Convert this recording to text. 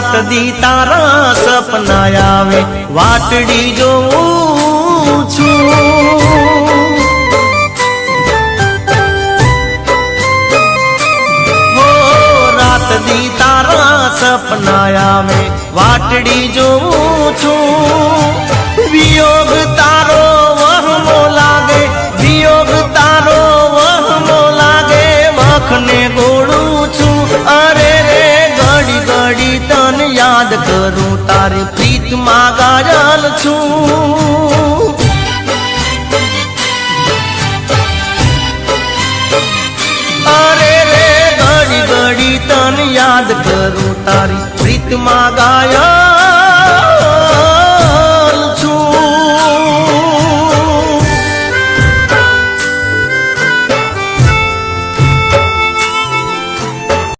रात दी तारा सपना आवे वाटड़ी जोऊं छूं हो रात दी तारा सपना आवे वाटड़ी जोऊं छूं वियोग तारो वहमो लागे वियोग तारो वहमो लागे वखने गोळूं छूं अरे रे घड़ी घड़ी तन याद करूं तारी प्रीत मां गायल छूं अरे रे घड़ी घड़ी तन याद करूं तारी प्रीत मां गायल